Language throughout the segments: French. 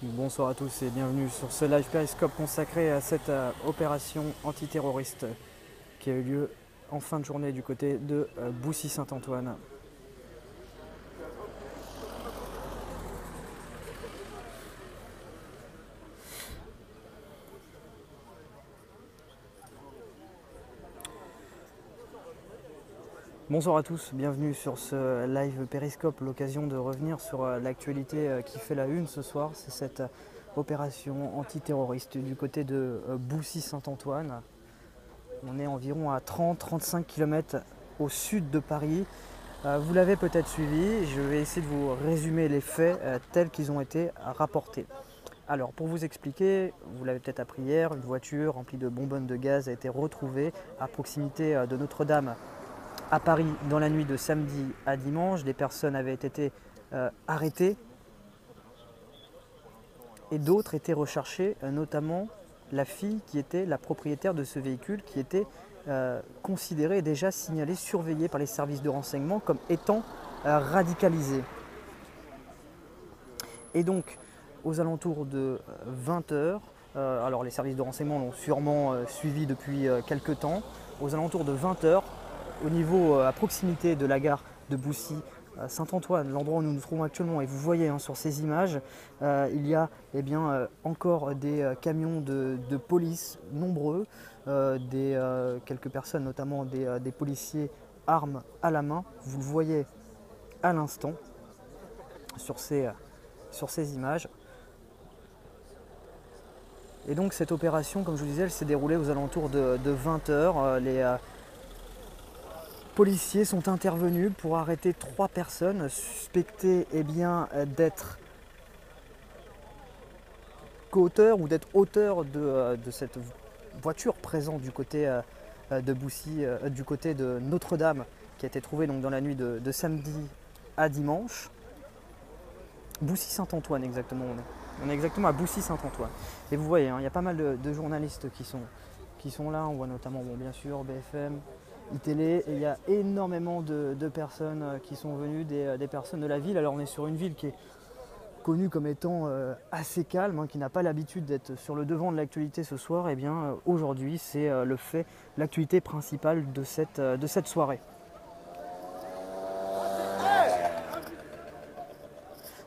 Bonsoir à tous et bienvenue sur ce live périscope consacré à cette opération antiterroriste qui a eu lieu en fin de journée du côté de Boussy-Saint-Antoine. Bonsoir à tous, bienvenue sur ce live périscope, l'occasion de revenir sur l'actualité qui fait la une ce soir, c'est cette opération antiterroriste du côté de Boussy-Saint-Antoine. On est environ à 30-35 km au sud de Paris. Vous l'avez peut-être suivi, je vais essayer de vous résumer les faits tels qu'ils ont été rapportés. Alors pour vous expliquer, vous l'avez peut-être appris hier, une voiture remplie de bonbonnes de gaz a été retrouvée à proximité de Notre-Dame à Paris dans la nuit de samedi à dimanche. Des personnes avaient été arrêtées et d'autres étaient recherchées, notamment la fille qui était la propriétaire de ce véhicule, qui était considérée et déjà signalée, surveillée par les services de renseignement comme étant radicalisée. Et donc, aux alentours de 20 h, alors les services de renseignement l'ont sûrement suivi depuis quelques temps, aux alentours de 20 h, au niveau à proximité de la gare de Boussy-Saint-Antoine, l'endroit où nous nous trouvons actuellement, et vous voyez sur ces images, il y a encore des camions de police nombreux, quelques personnes, notamment des policiers armes à la main. Vous le voyez à l'instant sur ces images. Et donc cette opération, comme je vous disais, elle s'est déroulée aux alentours de 20 h. Les policiers sont intervenus pour arrêter 3 personnes suspectées d'être co-auteurs ou d'être auteurs de cette voiture présente du côté de Boussy, du côté de Notre-Dame, qui a été trouvée donc dans la nuit de samedi à dimanche. Boussy-Saint-Antoine exactement, on est exactement à Boussy-Saint-Antoine. Et vous voyez, il y a pas mal de journalistes qui sont là, on voit notamment bien sûr BFM, iTélé, et il y a énormément de personnes qui sont venues, des personnes de la ville. Alors on est sur une ville qui est connue comme étant assez calme, qui n'a pas l'habitude d'être sur le devant de l'actualité ce soir. Et bien aujourd'hui c'est l'actualité principale de cette soirée.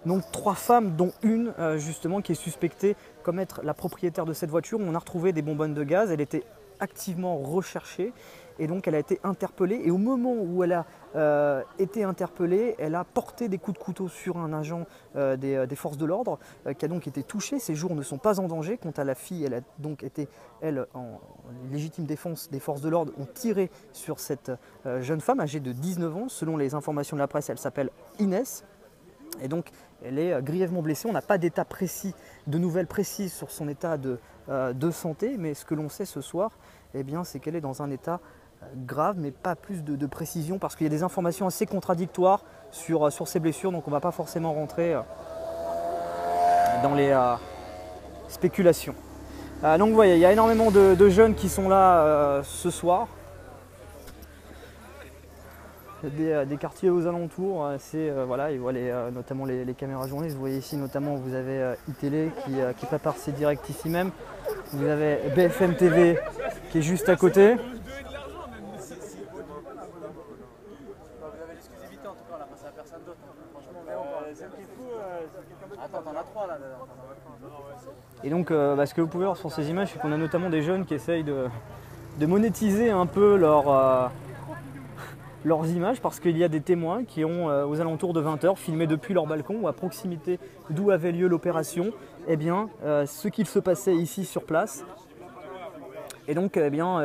Donc 3 femmes, dont une justement qui est suspectée comme être la propriétaire de cette voiture. On a retrouvé des bonbonnes de gaz, elle était activement recherchée et donc elle a été interpellée. Et au moment où elle a été interpellée, elle a porté des coups de couteau sur un agent des forces de l'ordre qui a donc été touché. Ses jours ne sont pas en danger. Quant à la fille, elle a donc été, elle, en légitime défense des forces de l'ordre, ont tiré sur cette jeune femme âgée de 19 ans. Selon les informations de la presse, elle s'appelle Inès. Et donc elle est grièvement blessée. On n'a pas d'état précis, de nouvelles précises sur son état de santé, mais ce que l'on sait ce soir, c'est qu'elle est dans un état grave, mais pas plus de précision, parce qu'il y a des informations assez contradictoires sur ses blessures, donc on ne va pas forcément rentrer dans les spéculations. Donc vous voyez, il y a énormément de jeunes qui sont là ce soir. Des quartiers aux alentours, voilà, et voilà notamment les caméras journalistes. Vous voyez ici notamment, vous avez iTélé qui prépare ses directs ici même. Vous avez BFM TV qui est juste à côté. Et donc ce que vous pouvez voir sur ces images, c'est qu'on a notamment des jeunes qui essayent de monétiser un peu leurs images, parce qu'il y a des témoins qui ont aux alentours de 20 h filmé depuis leur balcon ou à proximité d'où avait lieu l'opération ce qu'il se passait ici sur place. Et donc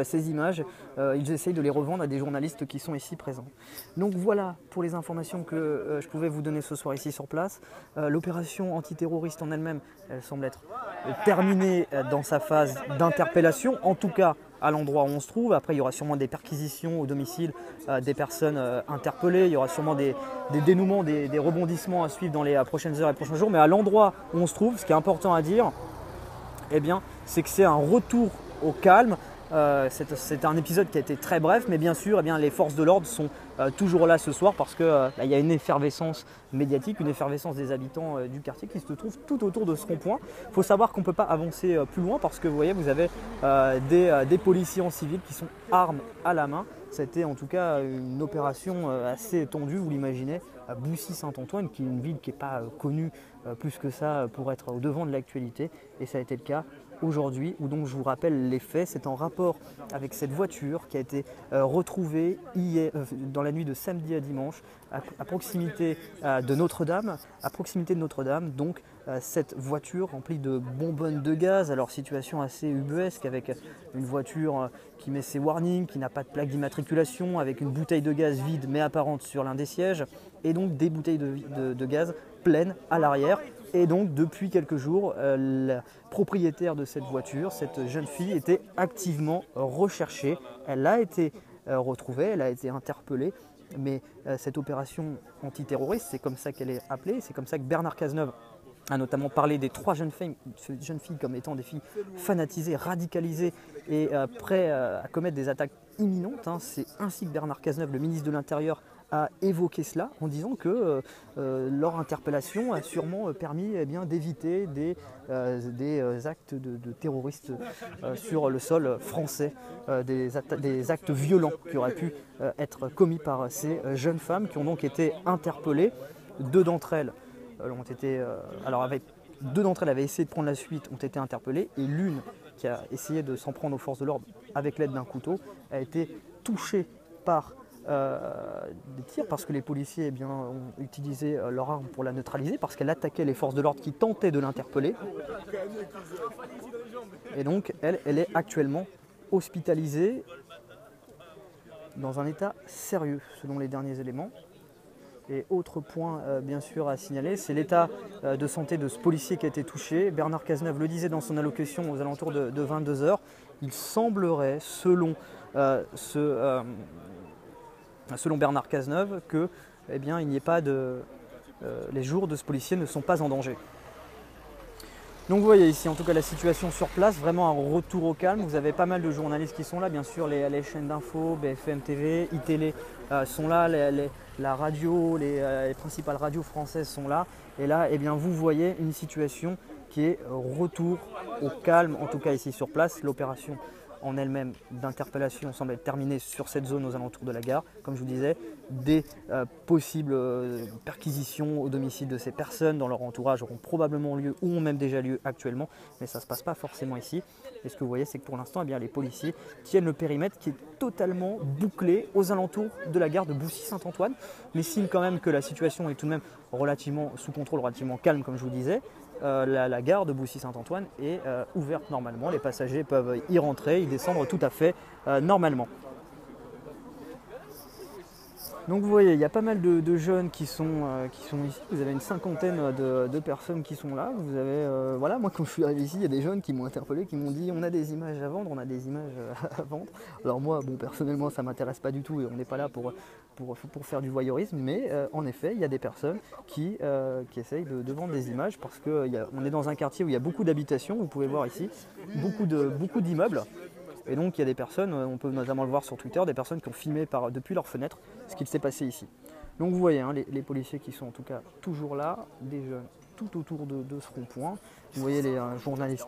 ces images, ils essayent de les revendre à des journalistes qui sont ici présents. Donc voilà pour les informations que je pouvais vous donner ce soir ici sur place. L'opération antiterroriste en elle-même, elle semble être terminée dans sa phase d'interpellation, en tout cas à l'endroit où on se trouve. Après il y aura sûrement des perquisitions au domicile des personnes interpellées, il y aura sûrement des dénouements, des rebondissements à suivre dans les prochaines heures et prochains jours. Mais à l'endroit où on se trouve, ce qui est important à dire, c'est que c'est un retour au calme. C'est un épisode qui a été très bref, mais bien sûr, eh bien, les forces de l'ordre sont toujours là ce soir parce qu'il y a une effervescence médiatique, une effervescence des habitants du quartier qui se trouvent tout autour de ce rond-point. Il faut savoir qu'on ne peut pas avancer plus loin parce que vous voyez, vous avez des policiers en civil qui sont armes à la main. Ça a été en tout cas une opération assez étendue, vous l'imaginez, à Boussy-Saint-Antoine, qui est une ville qui n'est pas connue plus que ça pour être au devant de l'actualité, et ça a été le cas aujourd'hui, où donc je vous rappelle les faits. C'est en rapport avec cette voiture qui a été retrouvée hier, dans la nuit de samedi à dimanche à proximité de Notre-Dame. Donc cette voiture remplie de bonbonnes de gaz, alors situation assez ubuesque avec une voiture qui met ses warnings, qui n'a pas de plaque d'immatriculation, avec une bouteille de gaz vide mais apparente sur l'un des sièges, et donc des bouteilles de gaz pleines à l'arrière. Et donc depuis quelques jours, la propriétaire de cette voiture, cette jeune fille, était activement recherchée. Elle a été retrouvée, elle a été interpellée, mais cette opération antiterroriste, c'est comme ça qu'elle est appelée, c'est comme ça que Bernard Cazeneuve a notamment parlé des 3 jeunes filles comme étant des filles fanatisées, radicalisées et prêtes à commettre des attaques imminentes. C'est ainsi que Bernard Cazeneuve, le ministre de l'Intérieur, a évoqué cela en disant que leur interpellation a sûrement permis d'éviter des actes de terroristes sur le sol français, des actes violents qui auraient pu être commis par ces jeunes femmes qui ont donc été interpellées. Deux d'entre elles avaient essayé de prendre la fuite, ont été interpellées, et l'une qui a essayé de s'en prendre aux forces de l'ordre avec l'aide d'un couteau a été touchée par des tirs parce que les policiers ont utilisé leur arme pour la neutraliser parce qu'elle attaquait les forces de l'ordre qui tentaient de l'interpeller. Et donc elle est actuellement hospitalisée dans un état sérieux selon les derniers éléments. Et autre point bien sûr à signaler, c'est l'état de santé de ce policier qui a été touché. Bernard Cazeneuve le disait dans son allocution aux alentours de 22 h. Il semblerait, selon Bernard Cazeneuve, que il n'y ait pas les jours de ce policier ne sont pas en danger. Donc vous voyez ici en tout cas la situation sur place, vraiment un retour au calme. Vous avez pas mal de journalistes qui sont là, bien sûr les chaînes d'infos, BFM TV, iTélé sont là, la radio, les principales radios françaises sont là. Et là, vous voyez une situation qui est retour au calme, en tout cas ici sur place. L'opération en elle-même d'interpellation semble être terminée sur cette zone aux alentours de la gare. Comme je vous disais, des possibles perquisitions au domicile de ces personnes dans leur entourage auront probablement lieu ou ont même déjà lieu actuellement, mais ça ne se passe pas forcément ici. Et ce que vous voyez, c'est que pour l'instant, les policiers tiennent le périmètre qui est totalement bouclé aux alentours de la gare de Boussy-Saint-Antoine, mais signe quand même que la situation est tout de même relativement sous contrôle, relativement calme comme je vous disais. La gare de Boussy-Saint-Antoine est ouverte normalement, les passagers peuvent y rentrer, y descendre tout à fait normalement. Donc vous voyez, il y a pas mal de jeunes qui sont ici. Vous avez une cinquantaine de personnes qui sont là. Vous avez, moi quand je suis arrivé ici, il y a des jeunes qui m'ont interpellé, qui m'ont dit on a des images à vendre, à vendre. Alors moi, personnellement, ça ne m'intéresse pas du tout et on n'est pas là pour faire du voyeurisme. Mais en effet, il y a des personnes qui essayent de vendre des images parce qu'on est dans un quartier où il y a beaucoup d'habitations. Vous pouvez voir ici beaucoup d'immeubles. Et donc il y a des personnes, on peut notamment le voir sur Twitter, des personnes qui ont filmé depuis leur fenêtre ce qu'il s'est passé ici. Donc vous voyez les policiers qui sont en tout cas toujours là, des jeunes tout autour de ce rond-point. Vous voyez les journalistes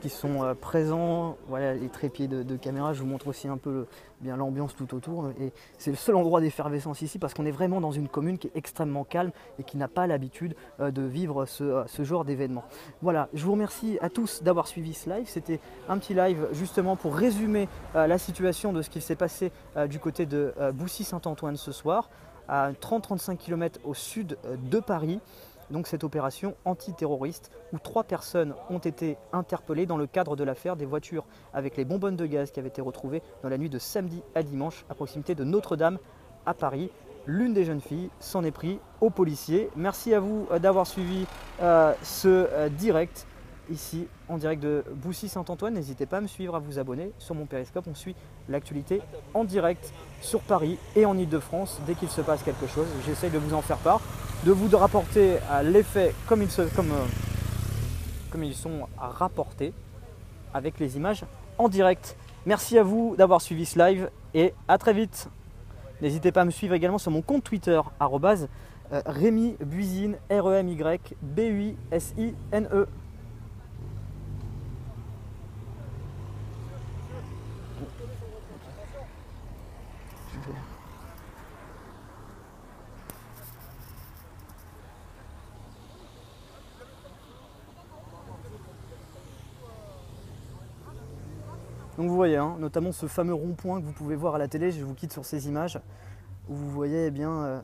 qui sont présents, voilà les trépieds de caméra. Je vous montre aussi un peu l'ambiance tout autour. Et c'est le seul endroit d'effervescence ici parce qu'on est vraiment dans une commune qui est extrêmement calme et qui n'a pas l'habitude de vivre ce genre d'événement. Voilà, je vous remercie à tous d'avoir suivi ce live. C'était un petit live justement pour résumer la situation de ce qui s'est passé du côté de Boussy-Saint-Antoine ce soir, à 30-35 km au sud de Paris. Donc cette opération antiterroriste où 3 personnes ont été interpellées dans le cadre de l'affaire des voitures avec les bonbonnes de gaz qui avaient été retrouvées dans la nuit de samedi à dimanche à proximité de Notre-Dame à Paris. L'une des jeunes filles s'en est pris aux policiers. Merci à vous d'avoir suivi ce direct ici en direct de Boussy-Saint-Antoine. N'hésitez pas à me suivre, à vous abonner sur mon périscope. On suit l'actualité en direct sur Paris et en Ile-de-France dès qu'il se passe quelque chose. J'essaye de vous en faire part, de vous rapporter à l'effet comme comme ils sont rapportés avec les images en direct. Merci à vous d'avoir suivi ce live et à très vite. N'hésitez pas à me suivre également sur mon compte Twitter, Rémi Buisine, REMYBUISINE. Donc vous voyez, hein, notamment ce fameux rond-point que vous pouvez voir à la télé, je vous quitte sur ces images, où vous voyez, eh bien,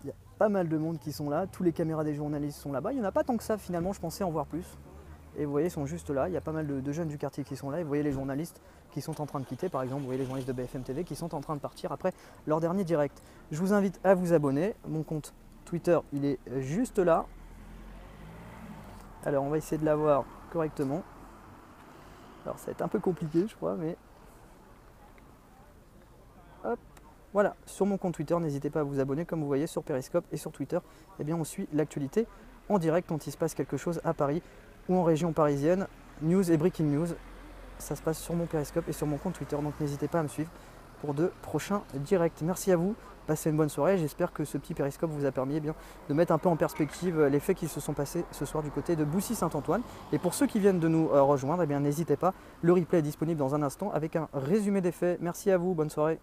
il y a pas mal de monde qui sont là, tous les caméras des journalistes sont là-bas, il n'y en a pas tant que ça finalement, je pensais en voir plus. Et vous voyez, ils sont juste là, il y a pas mal de jeunes du quartier qui sont là, et vous voyez les journalistes qui sont en train de quitter, par exemple, vous voyez les journalistes de BFM TV qui sont en train de partir après leur dernier direct. Je vous invite à vous abonner, mon compte Twitter, il est juste là. Alors on va essayer de l'avoir correctement. Alors ça va être un peu compliqué je crois, mais hop, voilà, sur mon compte Twitter, n'hésitez pas à vous abonner, comme vous voyez sur Periscope et sur Twitter, eh bien on suit l'actualité en direct quand il se passe quelque chose à Paris ou en région parisienne, news et breaking news, ça se passe sur mon Periscope et sur mon compte Twitter, donc n'hésitez pas à me suivre pour de prochains directs. Merci à vous, passez une bonne soirée, j'espère que ce petit Periscope vous a permis bien de mettre un peu en perspective les faits qui se sont passés ce soir du côté de Boussy-Saint-Antoine. Et pour ceux qui viennent de nous rejoindre, eh bien n'hésitez pas, le replay est disponible dans un instant avec un résumé des faits. Merci à vous, bonne soirée.